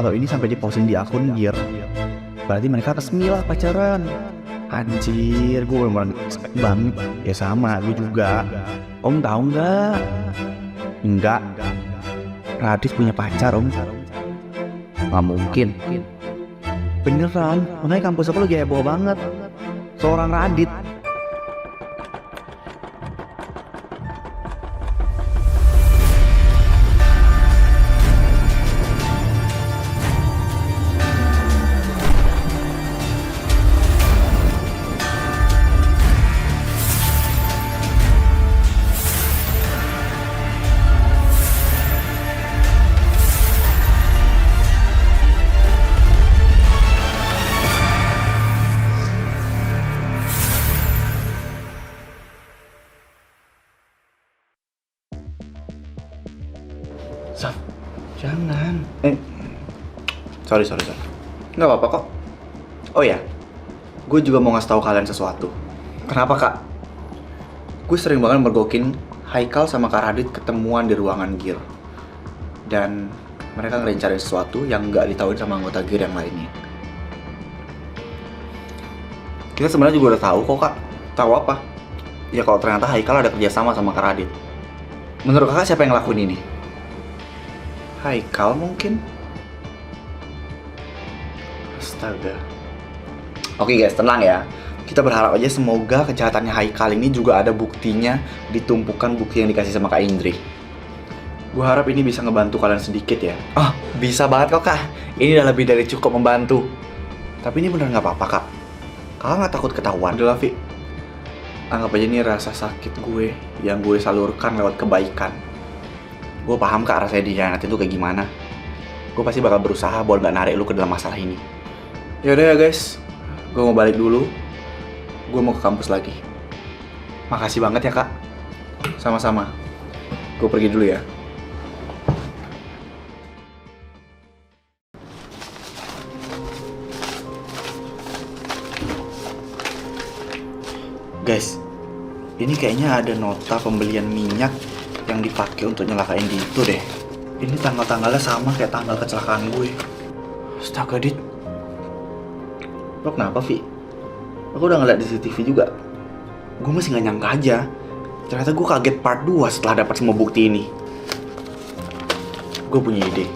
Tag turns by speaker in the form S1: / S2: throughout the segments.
S1: Kalau ini sampai diposting di akun Gear, berarti mereka resmi lah pacaran. Anjir, gue bener-bener expect banget. Ya sama, gue juga. Om tahu nggak? Enggak. Radit punya pacar, Om. Nggak mungkin. Beneran, makanya kampus aku lagi heboh banget. Seorang Radit. Saf, jangan. Sorry. Nggak apa-apa kok. Oh ya, gue juga mau ngasih tahu kalian sesuatu. Kenapa kak? Gue sering banget mergokin Haikal sama Kak Radit ketemuan di ruangan Gear. Dan mereka ngerencanain sesuatu yang nggak ditahuin sama anggota Gear yang lainnya. Kita sebenarnya juga udah tahu kok kak. Tahu apa? Ya kalau ternyata Haikal ada kerjasama sama Kak Radit. Menurut kakak siapa yang ngelakuin ini? Haikal mungkin? Astaga. Oke guys, tenang ya. Kita berharap aja semoga kejahatannya Haikal ini juga ada buktinya di tumpukan bukti yang dikasih sama Kak Indri. Gue harap ini bisa ngebantu kalian sedikit ya. Oh, bisa banget kok kak. Ini udah lebih dari cukup membantu. Tapi ini bener nggak apa-apa kak. Kakak nggak takut ketahuan? Udah lah Vi. Anggap aja ini rasa sakit gue yang gue salurkan lewat kebaikan. Gue paham kak rasanya dikhianati itu kayak gimana. Gue pasti bakal berusaha buat gak narik lu ke dalam masalah ini. Yaudah ya guys, gue mau balik dulu. Gue mau ke kampus lagi. Makasih banget ya kak. Sama-sama. Gue pergi dulu ya. Guys, ini kayaknya ada nota pembelian minyak yang dipakai untuk nyelakain Dito deh. Ini tanggal-tanggalnya sama kayak tanggal kecelakaan gue. Astaga Dit. Lo kenapa Vi? Aku udah ngeliat di CCTV juga. Gue masih gak nyangka aja. Ternyata gue kaget part 2 setelah dapat semua bukti ini. Gue punya ide.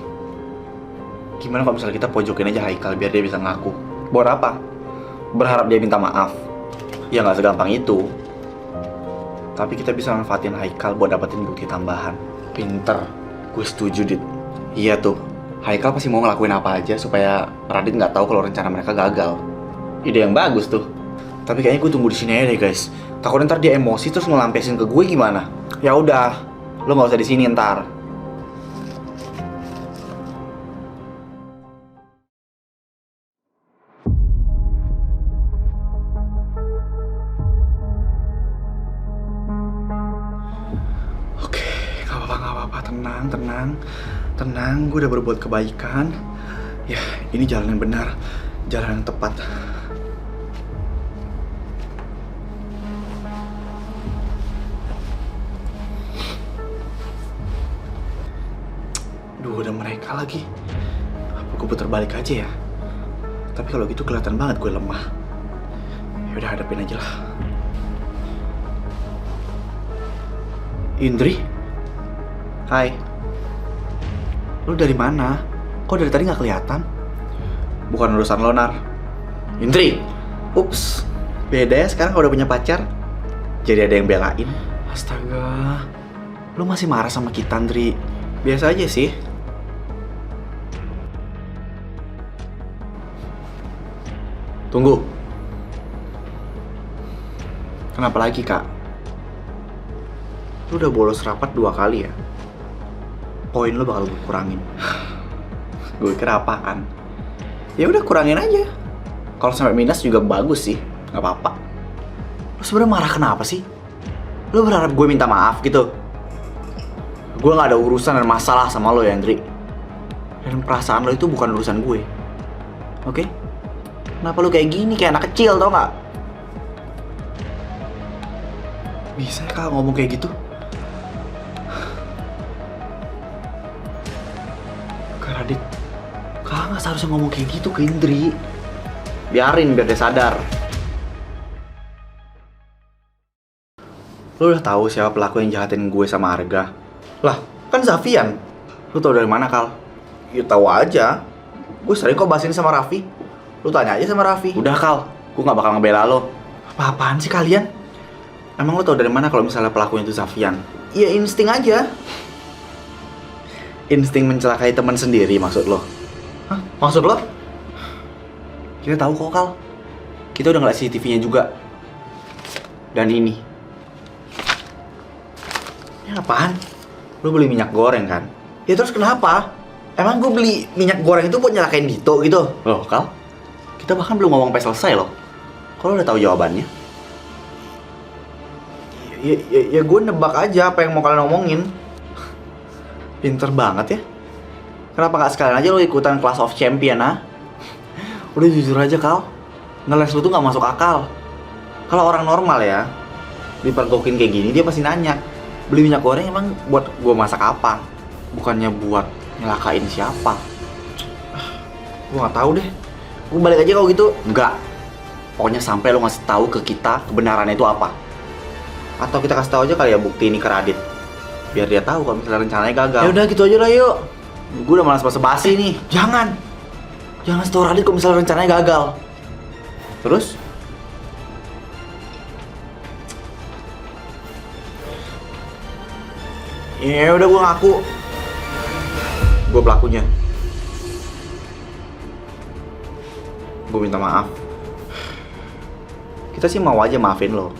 S1: Gimana kalau misalnya kita pojokin aja Haikal biar dia bisa ngaku? Buat apa? Berharap dia minta maaf. Ya gak segampang itu. Tapi kita bisa manfaatin Haikal buat dapetin bukti tambahan. Pinter. Gue setuju, Dit. Iya tuh. Haikal pasti mau ngelakuin apa aja supaya Radit nggak tahu kalau rencana mereka gagal. Ide yang bagus tuh. Tapi kayaknya gue tunggu di sini aja deh, guys. Takutnya ntar dia emosi terus ngelampiasin ke gue gimana? Ya udah, lo nggak usah di sini ntar. Tenang, gue udah berbuat kebaikan. Ya, ini jalan yang benar, jalan yang tepat. Duh, udah mereka lagi. Apa gue putar balik aja ya? Tapi kalau gitu kelihatan banget gue lemah. Ya udah, hadapin aja lah. Indri? Hai. Lu dari mana? Kok dari tadi nggak kelihatan? Bukan urusan lo, Nar. Indri! Ups, beda ya sekarang kalau udah punya pacar. Jadi ada yang belain. Astaga, lu masih marah sama kita, Indri? Biasa aja sih. Tunggu. Kenapa lagi, Kak? Lu udah bolos rapat 2 kali ya? Poin lo bakal gue kurangin. Gue kira apaan? Ya udah kurangin aja. Kalau sampai minus juga bagus sih, nggak apa-apa. Lo sebenarnya marah kenapa sih? Lo berharap gue minta maaf gitu? Gue nggak ada urusan dan masalah sama lo ya, Andri. Dan perasaan lo itu bukan urusan gue. Oke? Kenapa lo kayak gini, kayak anak kecil, tau nggak? Bisa ya kak ngomong kayak gitu? Kak Radit, kangen nggak seharusnya ngomong kayak gitu ke Indri. Biarin biar dia sadar. Lu udah tahu siapa pelaku yang jahatin gue sama Arga? Lah, kan Zafian. Lu tahu dari mana, Kal? Ya tahu aja. Gue sering kok bahasin sama Raffi. Lu tanya aja sama Raffi. Udah, Kal. Gue nggak bakal ngebela lo. Apa-apaan sih kalian? Emang lu tahu dari mana kalau misalnya pelakunya itu Zafian? Ya insting aja. Insting mencelakai teman sendiri maksud lo? Hah? Maksud lo? Kita tahu kok, Kal. Kita udah ngeliat CCTV-nya juga. Dan ini. Ini apaan? Lu beli minyak goreng kan? Ya terus kenapa? Emang gue beli minyak goreng itu buat nyelakain Dito gitu? Loh, Kal? Kita bahkan belum ngomong sampai selesai loh. Kalau udah tahu jawabannya? Ya gue nebak aja apa yang mau kalian omongin. Pinter banget ya. Kenapa gak sekalian aja lo ikutan Clash of Champion, ah? Udah jujur aja, Kal. Ngeles lu tuh gak masuk akal. Kalau orang normal ya, dipergokin kayak gini, dia pasti nanya, beli minyak goreng emang buat gue masak apa? Bukannya buat nyelakain siapa. Gue gak tahu deh. Gue balik aja kalau gitu. Enggak. Pokoknya sampai lo ngasih tahu ke kita kebenarannya itu apa. Atau kita kasih tahu aja kali ya bukti ini ke Radit. Biar dia tahu kalau misalnya rencananya gagal. Ya udah gitu aja lah yuk. Gue udah malas basa-basi nih. Jangan kasih tau Radit kalau misalnya rencananya gagal. Terus? Ya udah gue ngaku. Gue pelakunya. Gue minta maaf. Kita sih mau aja maafin lo.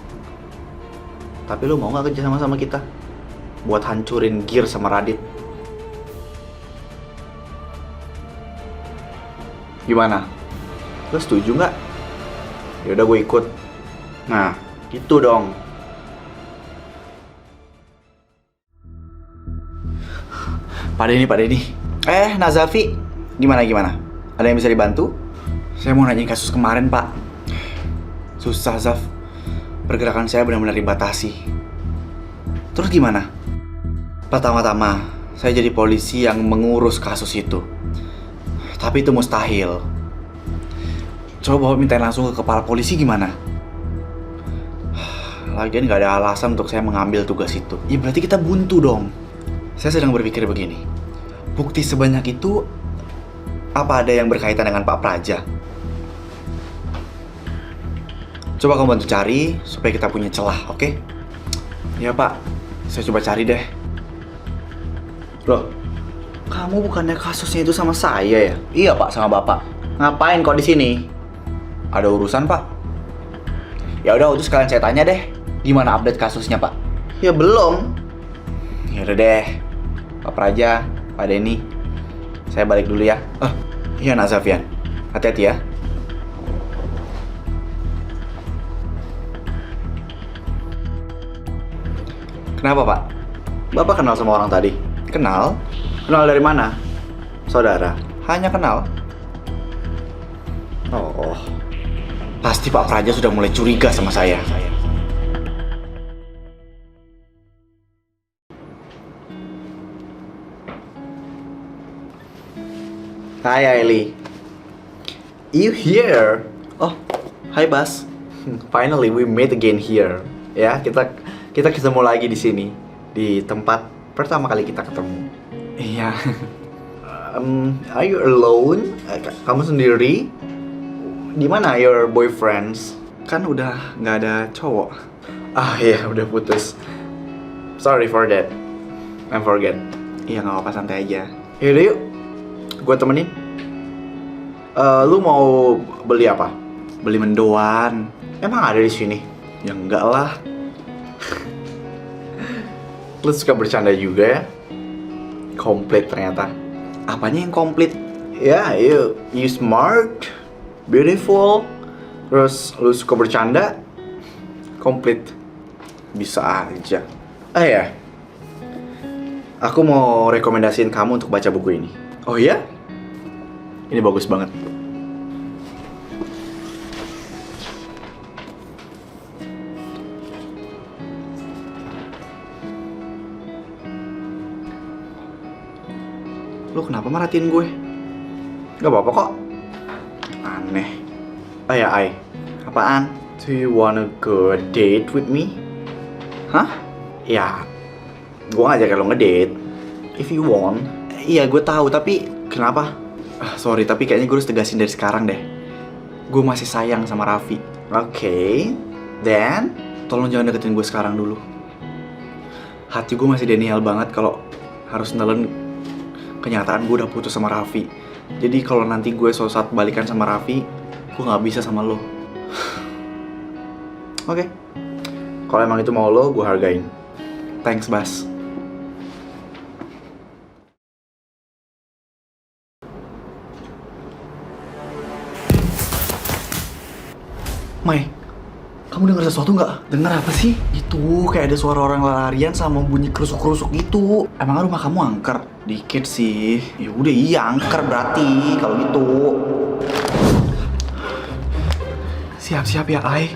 S1: Tapi lo mau gak kerja sama kita? Buat hancurin gear sama Radit. Gimana? Lo setuju nggak? Yaudah gue ikut. Nah, gitu dong. Pak Denny. Nazafi, gimana? Ada yang bisa dibantu? Saya mau nanyain kasus kemarin, Pak. Susah, Zaf. Pergerakan saya benar-benar dibatasi. Terus gimana? Pertama-tama, saya jadi polisi yang mengurus kasus itu. Tapi itu mustahil. Coba Bapak mintain langsung ke kepala polisi gimana? Lagian gak ada alasan untuk saya mengambil tugas itu. Ya berarti kita buntu dong. Saya sedang berpikir begini. Bukti sebanyak itu, apa ada yang berkaitan dengan Pak Praja? Coba kamu bantu cari supaya kita punya celah, oke? Ya Pak, saya coba cari deh. Loh, kamu bukannya kasusnya itu sama saya ya? Iya Pak, sama Bapak. Ngapain kok di sini? Ada urusan Pak? Ya udah, itu sekalian saya tanya deh. Gimana update kasusnya Pak? Ya belum. Ya udah deh, Pak Praja, Pak Denny, saya balik dulu ya. Iya Nak Zafian, hati-hati ya. Kenapa Pak? Bapak kenal sama orang tadi? Kenal? Kenal dari mana? Saudara? Hanya kenal? Oh, pasti Pak Praja sudah mulai curiga sama saya. Hai Aili. You here? Oh, hi Bas. Finally we meet again here. Ya, kita ketemu lagi di sini, di tempat pertama kali kita ketemu. Iya. Are you alone? Kamu sendiri? Di mana your boyfriends? Kan udah nggak ada cowok. Iya, udah putus. Sorry for that. I forget. Iya, nggak apa-apa, santai aja. Yaudah yuk, gue temenin. Lu mau beli apa? Beli mendoan. Emang ada di sini? Ya enggak lah. Lu suka bercanda juga ya? Komplit ternyata. Apanya yang komplit? Ya, you smart, beautiful, terus lu suka bercanda, komplit. Bisa aja. Ya, aku mau rekomendasiin kamu untuk baca buku ini. Oh iya? Ini bagus banget. Lu kenapa merhatiin gue? Gak apa-apa kok. Aneh. Oh ya, Ai. Apaan? Do you wanna go date with me? Hah? Ya, gue ngajak lo ngedate. If you want. Iya, gue tahu. Tapi kenapa? Sorry, tapi kayaknya gue harus tegasin dari sekarang deh. Gue masih sayang sama Raffi. Oke. Then, tolong jangan deketin gue sekarang dulu. Hati gue masih denial banget kalau harus nelen kenyataan gue udah putus sama Raffi. Jadi kalau nanti gue suatu saat balikan sama Raffi, gue nggak bisa sama lo. Oke. Kalau emang itu mau lo, gue hargain. Thanks, Bas. Mai, kamu dengar sesuatu nggak? Dengar apa sih? Itu kayak ada suara orang larian sama bunyi kerusuk-kerusuk gitu. Emang rumah kamu angker? Dikit sih. Ya udah iya angker berarti kalau gitu. Siap-siap ya, Ai.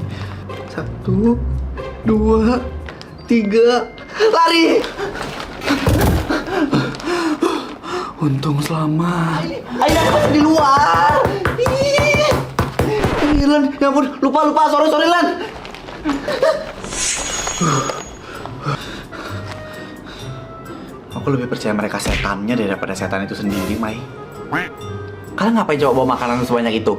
S1: 1, 2, 3, lari! Untung selamat. Aida masih di luar. Lan, ya ampun, lupa, sorry Lan. Aku lebih percaya mereka setannya daripada setan itu sendiri, Mai. Kalian ngapain coba bawa makanan sebanyak itu?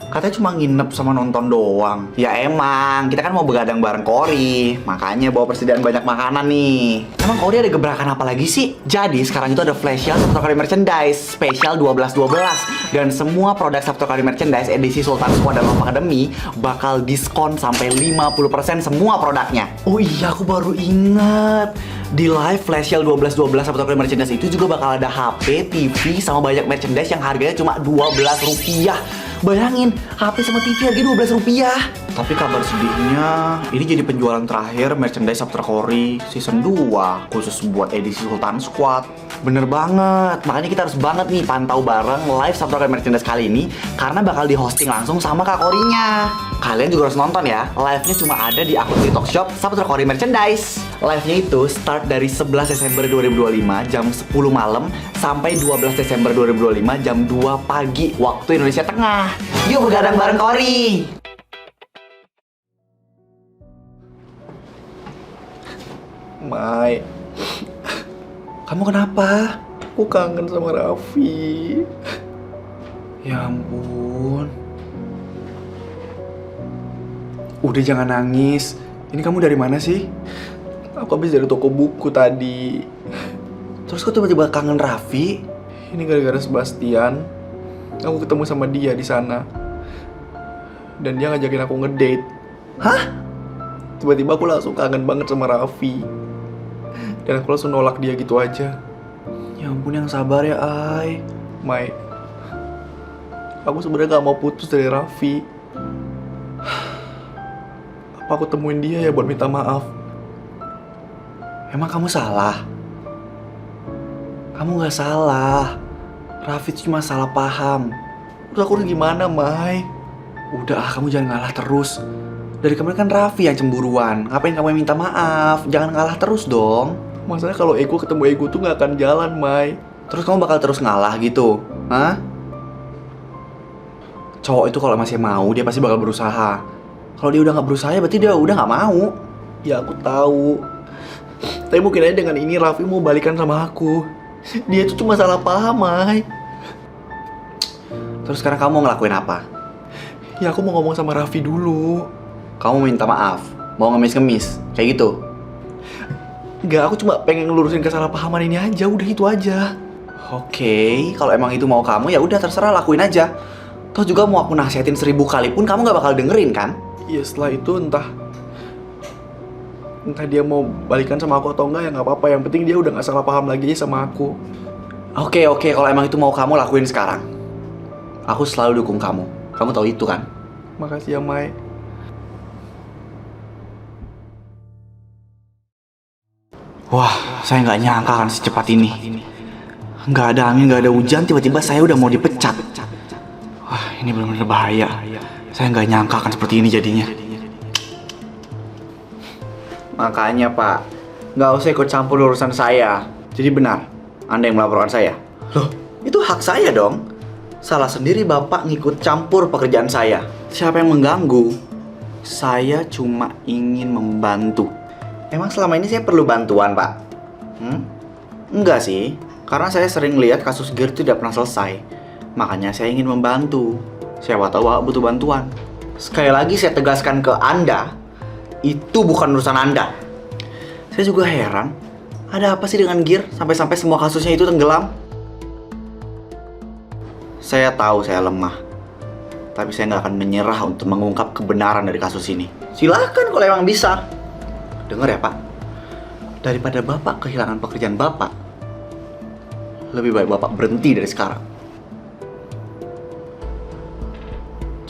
S1: Katanya cuma nginep sama nonton doang. Ya emang, kita kan mau begadang bareng Cory. Makanya bawa persediaan banyak makanan nih. Emang Cory ada gebrakan apa lagi sih? Jadi sekarang itu ada flash sale Sabtu Kari Merchandise spesial 12-12. Dan semua produk Sabtu Kari Merchandise edisi Sultan Squad dan Love Academy bakal diskon sampai 50% semua produknya. Oh iya, aku baru ingat. Di live flash sale 12-12 Sabtu Kari Merchandise itu juga bakal ada HP, TV, sama banyak merchandise yang harganya cuma Rp12. Bayangin, HP sama TV harganya Rp12. Tapi kabar sedihnya, ini jadi penjualan terakhir merchandise Sabtu Kari season 2 khusus buat edisi Sultan Squad. Bener banget, makanya kita harus banget nih pantau bareng live Sabtu Kari Merchandise kali ini karena bakal di hosting langsung sama Kak Korinya. Kalian juga harus nonton ya, live-nya cuma ada di akun TikTok Shop Sabtu Kari Merchandise. Live-nya itu start dari 11 Desember 2025 jam 10 malam sampai 12 Desember 2025 jam 2 pagi waktu Indonesia Tengah. Yuk begadang bareng Cory. Mai, kamu kenapa? Aku kangen sama Raffi. Ya ampun. Udah jangan nangis. Ini kamu dari mana sih? Aku habis dari toko buku tadi. Terus kok tiba-tiba kangen Raffi? Ini gara-gara Sebastian. Aku ketemu sama dia di sana. Dan dia ngajakin aku ngedate. Hah? Tiba-tiba aku langsung kangen banget sama Raffi. Dan aku langsung nolak dia gitu aja. Ya ampun, yang sabar ya, Ai. Mai, aku sebenarnya gak mau putus dari Raffi. Apa aku temuin dia ya buat minta maaf? Emang kamu salah? Kamu gak salah. Raffi cuma salah paham. Udah aku udah gimana, Mai? Udah, kamu jangan ngalah terus. Dari kemarin kan Raffi yang cemburuan. Ngapain kamu yang minta maaf? Jangan ngalah terus dong. Masalahnya kalau ego ketemu ego tuh gak akan jalan, Mai. Terus kamu bakal terus ngalah gitu? Hah? Cowok itu kalau masih mau, dia pasti bakal berusaha. Kalau dia udah gak berusaha, berarti dia udah gak mau. Ya aku tahu. Tapi mungkin aja dengan ini Raffi mau balikan sama aku. Dia itu cuma salah paham, Mai. Terus sekarang kamu mau ngelakuin apa? Ya aku mau ngomong sama Raffi dulu. Kamu minta maaf? Mau ngemis-ngemis? Kayak gitu? Enggak, aku cuma pengen ngelurusin kesalahpahaman ini aja. Udah itu aja. Oke, kalau emang itu mau kamu ya udah terserah, lakuin aja. Toh juga mau aku nasihatin 1000 kali pun kamu gak bakal dengerin kan? Iya, setelah itu entah dia mau balikan sama aku atau enggak ya nggak apa-apa. Yang penting dia udah nggak salah paham lagi sama aku. Oke, kalau emang itu mau kamu, lakuin sekarang. Aku selalu dukung kamu. Kamu tahu itu kan? Makasih ya, Mai. Wah, saya nggak nyangka kan secepat ini. Nggak ada angin, nggak ada hujan, tiba-tiba saya udah mau dipecat. Wah, ini benar-benar bahaya. Saya nggak nyangka kan seperti ini jadinya. Makanya, Pak, nggak usah ikut campur urusan saya. Jadi benar, Anda yang melaporkan saya. Loh, itu hak saya dong. Salah sendiri Bapak ngikut campur pekerjaan saya. Siapa yang mengganggu? Saya cuma ingin membantu. Emang selama ini saya perlu bantuan, Pak? Enggak sih, karena saya sering lihat kasus Gear itu tidak pernah selesai. Makanya saya ingin membantu. Siapa tahu Bapak butuh bantuan. Sekali lagi saya tegaskan ke Anda, itu bukan urusan Anda. Saya juga heran, ada apa sih dengan Gear sampai-sampai semua kasusnya itu tenggelam? Saya tahu saya lemah, tapi saya nggak akan menyerah untuk mengungkap kebenaran dari kasus ini. Silahkan kalau emang bisa. Dengar ya Pak, daripada Bapak kehilangan pekerjaan Bapak, lebih baik Bapak berhenti dari sekarang.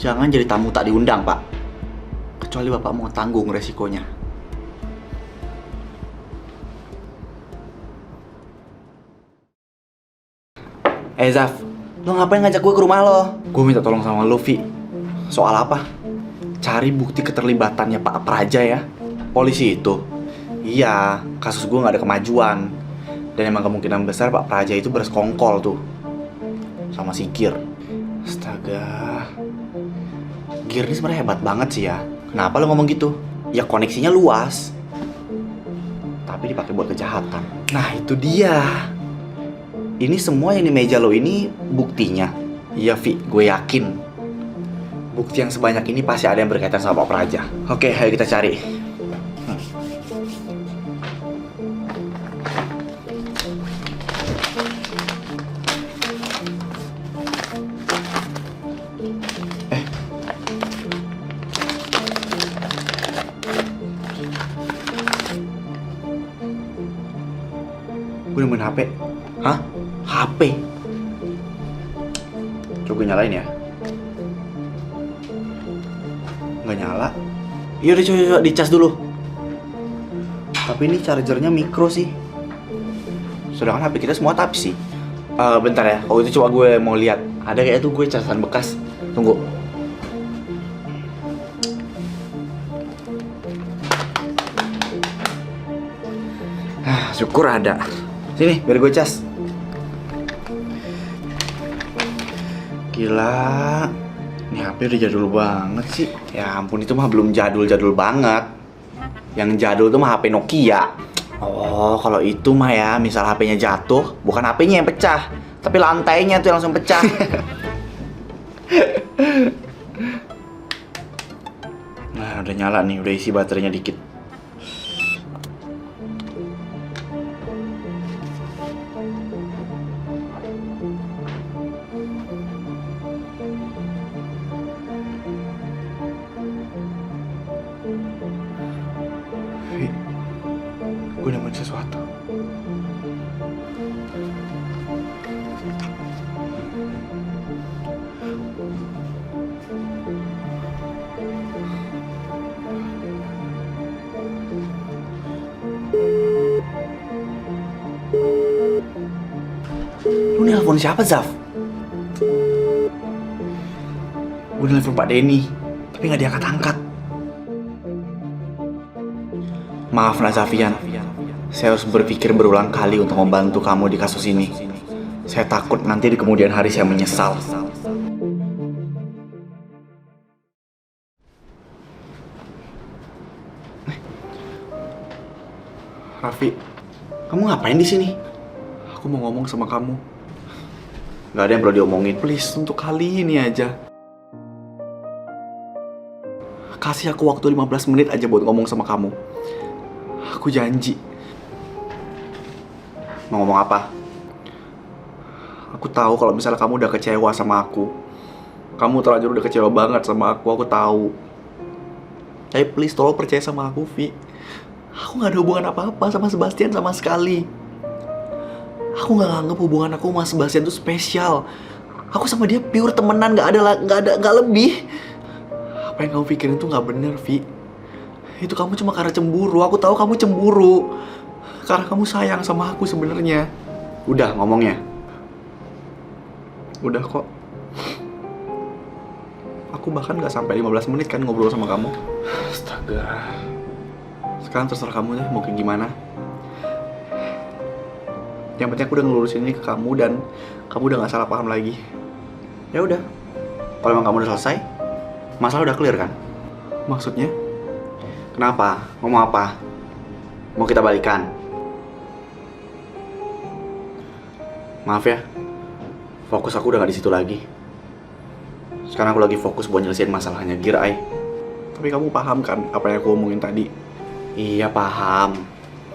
S1: Jangan jadi tamu tak diundang Pak, kecuali Bapak mau tanggung resikonya. Zaf, lo ngapain ngajak gue ke rumah lo? Gue minta tolong sama lo, Vi. Soal apa? Cari bukti keterlibatannya Pak Praja ya. Polisi itu. Iya, kasus gue gak ada kemajuan. Dan emang kemungkinan besar Pak Praja itu bersekongkol tuh sama si Gear. Astaga, Gear ini sebenarnya hebat banget sih ya. Kenapa lo ngomong gitu? Ya koneksinya luas, tapi dipakai buat kejahatan. Nah itu dia. Ini semua yang di meja lo ini buktinya. Iya Vi, gue yakin bukti yang sebanyak ini pasti ada yang berkaitan sama Pak Praja. Oke, ayo kita cari. Gue nemuin HP. Hah? HP? Coba gue nyalain ya. Nggak nyala. Yaudah coba dicas dulu. Tapi ini chargernya micro sih. Sedangkan HP kita semua Type C. Bentar ya, kalau itu coba gue mau lihat. Ada kayak tuh gue casan bekas. Tunggu. Syukur ada. Sini, biar gue cas. Gila, ini HP udah jadul banget sih. Ya ampun, itu mah belum jadul-jadul banget. Yang jadul tuh mah HP Nokia. Oh, kalau itu mah ya, misal HP-nya jatuh, bukan HP-nya yang pecah, tapi lantainya tuh yang langsung pecah. Nah, udah nyala nih, udah isi baterainya dikit. Gue nemuin sesuatu. Lu nelpon siapa, Zaf? Gue nelpon Pak Denny, tapi nggak diangkat-angkat. Maaf Nazafian, saya harus berpikir berulang kali untuk membantu kamu di kasus ini. Saya takut nanti di kemudian hari saya menyesal. Raffi, kamu ngapain di sini? Aku mau ngomong sama kamu. Gak ada yang perlu diomongin, please, untuk kali ini aja. Kasih aku waktu 15 menit aja buat ngomong sama kamu. Aku janji. Mau ngomong apa? Aku tahu kalau misalnya kamu udah kecewa sama aku. Kamu terlanjur udah kecewa banget sama aku tahu. Tapi please tolong percaya sama aku, Vi. Aku gak ada hubungan apa-apa sama Sebastian sama sekali. Aku gak nganggep hubungan aku sama Sebastian itu spesial. Aku sama dia pure temenan, gak lebih. Apa yang kamu pikirin tuh gak bener, Vi. Itu kamu cuma karena cemburu. Aku tahu kamu cemburu karena kamu sayang sama aku sebenarnya. Udah ngomongnya. Udah kok. Aku bahkan gak sampai 15 menit kan ngobrol sama kamu. Astaga. Sekarang terserah kamu deh mau kayak gimana. Yang penting aku udah ngelurusin ini ke kamu dan kamu udah gak salah paham lagi. Ya udah, kalau emang kamu udah selesai, masalah udah clear kan? Maksudnya? Kenapa? Ngomong apa? Mau kita balikan? Maaf ya, fokus aku udah gak di situ lagi. Sekarang aku lagi fokus buat nyelesain masalahnya Gear Ai. Tapi kamu paham kan apa yang aku omongin tadi? Iya paham.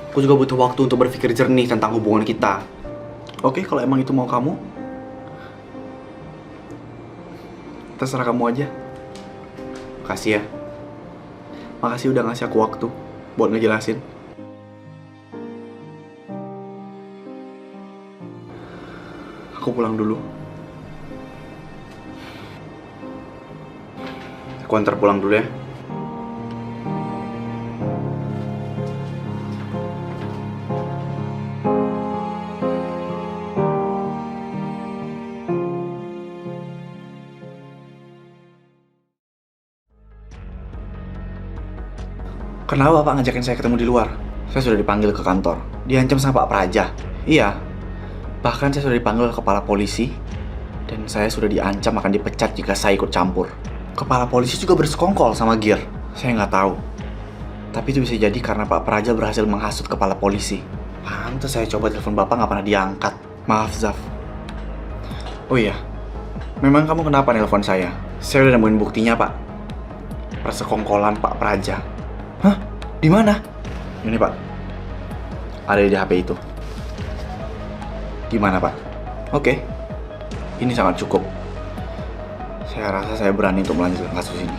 S1: Aku juga butuh waktu untuk berpikir jernih tentang hubungan kita. Oke, kalau emang itu mau kamu, terserah kamu aja. Makasih ya. Makasih udah ngasih aku waktu buat ngejelasin. Aku pulang dulu. Aku antar pulang dulu ya. Kenapa Bapak ngajakin saya ketemu di luar? Saya sudah dipanggil ke kantor. Diancam sama Pak Praja. Iya. Bahkan saya sudah dipanggil ke kepala polisi. Dan saya sudah diancam akan dipecat jika saya ikut campur. Kepala polisi juga bersekongkol sama Gear. Saya nggak tahu. Tapi itu bisa jadi karena Pak Praja berhasil menghasut kepala polisi. Pantes saya coba telepon Bapak nggak pernah diangkat. Maaf, Zaf. Oh iya. Memang kamu kenapa nelpon saya? Saya udah nemuin buktinya, Pak. Persekongkolan Pak Praja. Hah? Di mana? Ini Pak. Ada di HP itu. Gimana Pak? Oke. Ini sangat cukup. Saya rasa saya berani untuk melanjutkan kasus ini.